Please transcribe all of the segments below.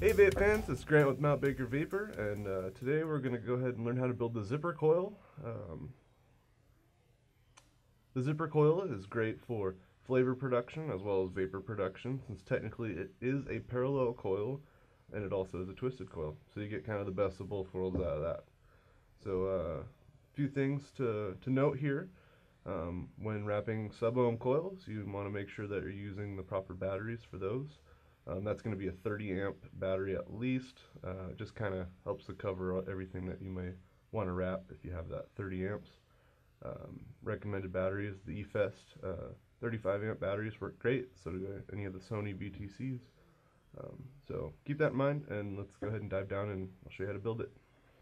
Hey Vape fans, it's Grant with Mount Baker Vapor, and today we're going to go ahead and learn how to build the Zipper Coil. The Zipper Coil is great for flavor production as well as vapor production, since technically it is a parallel coil and it also is a twisted coil. So you get kind of the best of both worlds out of that. So a few things to note here. When wrapping sub-ohm coils, you want to make sure that you're using the proper batteries for those. That's going to be a 30 amp battery at least. Just kind of helps to cover everything that you may want to wrap if you have that 30 amps. Recommended batteries, the E-Fest 35 amp batteries work great, so do any of the Sony BTCs. So keep that in mind, and let's go ahead and dive down and I'll show you how to build it.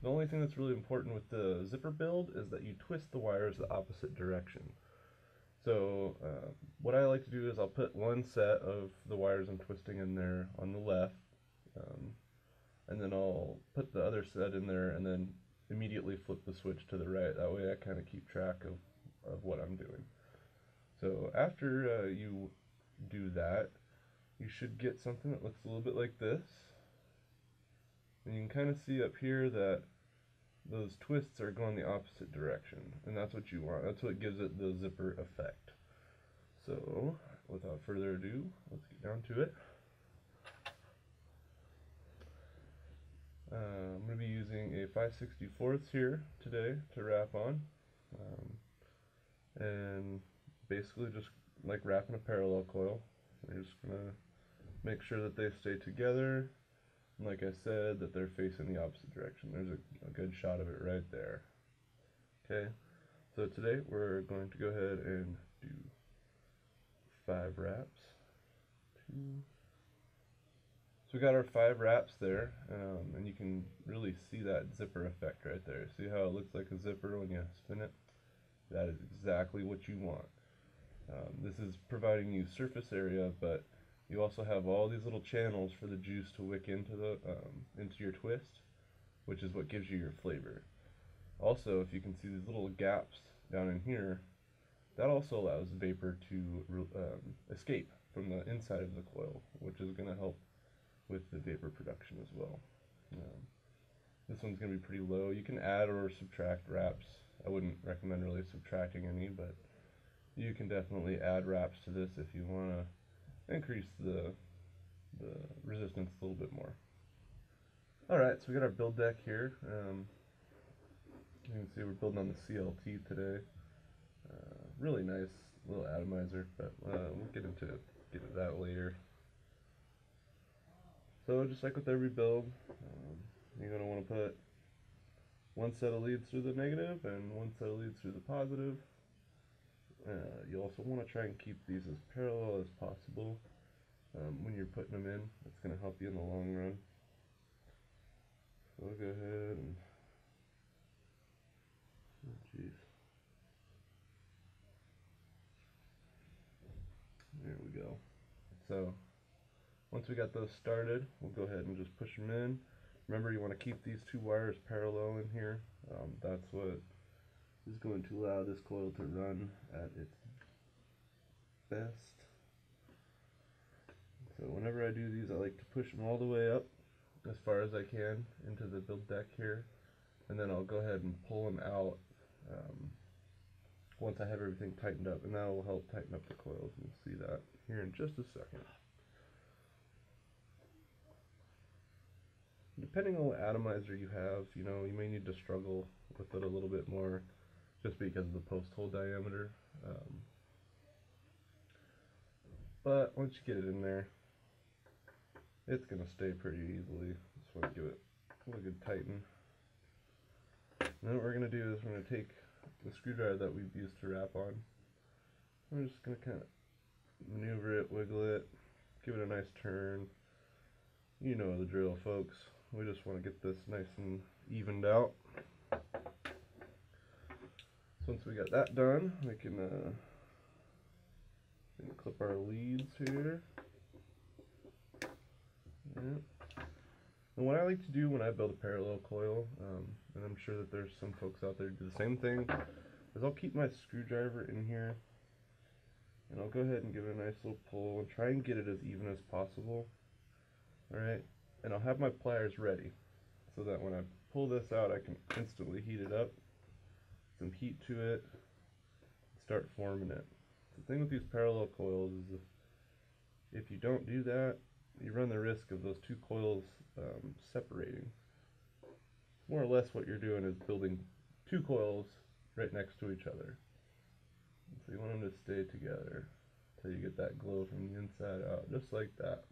The only thing that's really important with the zipper build is that you twist the wires the opposite direction. So what I like to do is I'll put one set of the wires I'm twisting in there on the left, and then I'll put the other set in there and then immediately flip the switch to the right. That way I kind of keep track of what I'm doing. So after you do that, you should get something that looks a little bit like this. And you can kind of see up here that those twists are going the opposite direction, and that's what you want. That's what gives it the zipper effect. So without further ado, let's get down to it. I'm going to be using a 5/64 here today to wrap on, and basically just like wrapping a parallel coil. You're just going to make sure that they stay together. And like I said, that they're facing the opposite direction. There's a good shot of it right there. Okay, so today we're going to go ahead and do 5 wraps. 2. So we got our 5 wraps there, and you can really see that zipper effect right there. See how it looks like a zipper when you spin it? That is exactly what you want. This is providing you surface area, but you also have all these little channels for the juice to wick into your twist, which is what gives you your flavor. Also, if you can see these little gaps down in here, that also allows vapor to escape from the inside of the coil, which is going to help with the vapor production as well. This one's going to be pretty low. You can add or subtract wraps. I wouldn't recommend really subtracting any, but you can definitely add wraps to this if you want to increase the resistance a little bit more. Alright, so we got our build deck here. You can see we're building on the CLT today. Really nice little atomizer, but we'll get into that later. So just like with every build, you're going to want to put one set of leads through the negative and one set of leads through the positive. You also want to try and keep these as parallel as possible when you're putting them in. It's going to help you in the long run. So we'll go ahead and, oh geez, there we go. So once we got those started, we'll go ahead and just push them in. Remember, you want to keep these 2 wires parallel in here. That's what is going to allow this coil to run at its best. So whenever I do these, I like to push them all the way up as far as I can into the build deck here, and then I'll go ahead and pull them out once I have everything tightened up, and that will help tighten up the coils. You'll see that here in just a second. Depending on what atomizer you have, you may need to struggle with it a little bit more just because of the post hole diameter. But once you get it in there, it's going to stay pretty easily. Just want to give it a good tighten. And then what we're going to do is we're going to take the screwdriver that we've used to wrap on. We're just going to kind of maneuver it, wiggle it, give it a nice turn. You know the drill, folks. We just want to get this nice and evened out. So once we got that done, we can clip our leads here. Yep. And what I like to do when I build a parallel coil, and I'm sure that there's some folks out there who do the same thing, is I'll keep my screwdriver in here, and I'll go ahead and give it a nice little pull and try and get it as even as possible. Alright, and I'll have my pliers ready so that when I pull this out I can instantly heat it up, some heat to it, start forming it. The thing with these parallel coils is if you don't do that, you run the risk of those two coils separating. More or less what you're doing is building two coils right next to each other. So you want them to stay together until you get that glow from the inside out, just like that.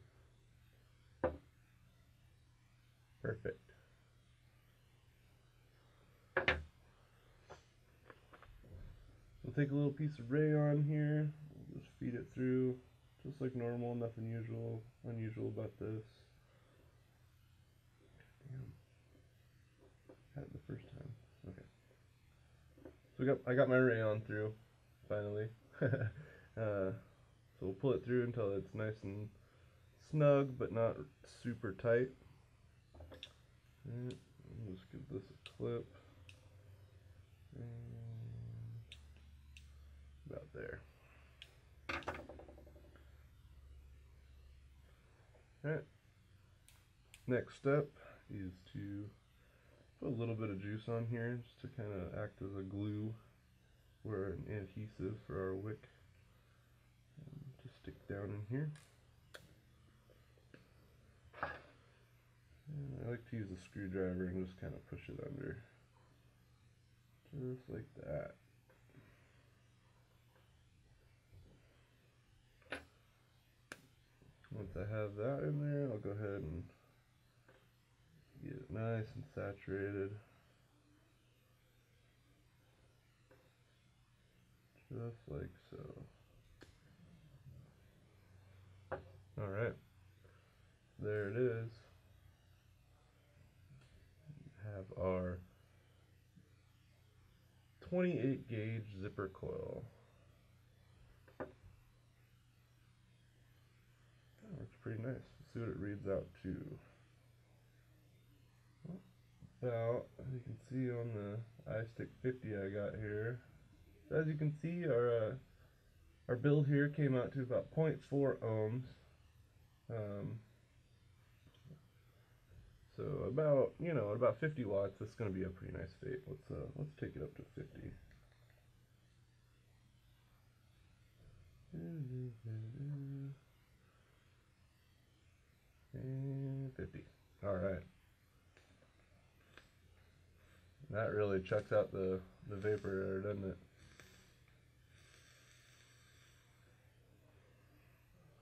Perfect. We'll take a little piece of rayon here, we'll just feed it through, just like normal, nothing unusual about this. Damn. Had it the first time. Okay. So I got my rayon through, finally. So we'll pull it through until it's nice and snug, but not super tight. And just give this a clip. And about there. Alright. Next step is to put a little bit of juice on here just to kind of act as a glue or an adhesive for our wick. And just stick down in here. And I like to use a screwdriver and just kind of push it under. Just like that. Once I have that in there, I'll go ahead and get it nice and saturated. Just like so. Alright, there it is. We have our 28 gauge zipper coil. That works pretty nice. Let's see what it reads out to. About, as you can see on the iStick 50 I got here. So as you can see, our build here came out to about 0.4 ohms. So about, at about 50 watts, this is going to be a pretty nice vape. Let's take it up to 50. And 50. All right. That really checks out the vapor there, doesn't it?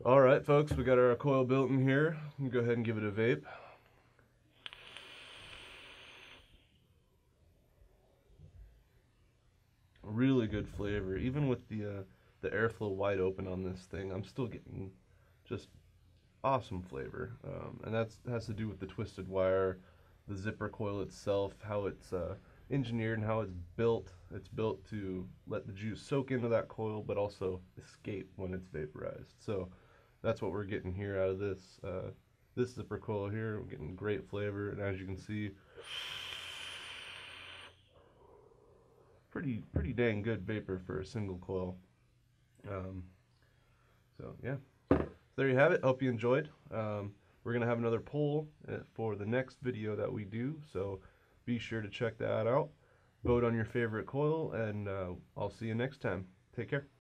All right, folks, we got our coil built in here. We can go ahead and give it a vape. Really good flavor. Even with the airflow wide open on this thing, I'm still getting just awesome flavor. And that has to do with the twisted wire, the zipper coil itself, how it's engineered and how it's built. It's built to let the juice soak into that coil, but also escape when it's vaporized. So that's what we're getting here out of this this zipper coil here. We're getting great flavor, and as you can see, pretty dang good vapor for a single coil. So yeah, there you have it. Hope you enjoyed. We're gonna have another poll for the next video that we do, so be sure to check that out. Vote on your favorite coil, and I'll see you next time. Take care.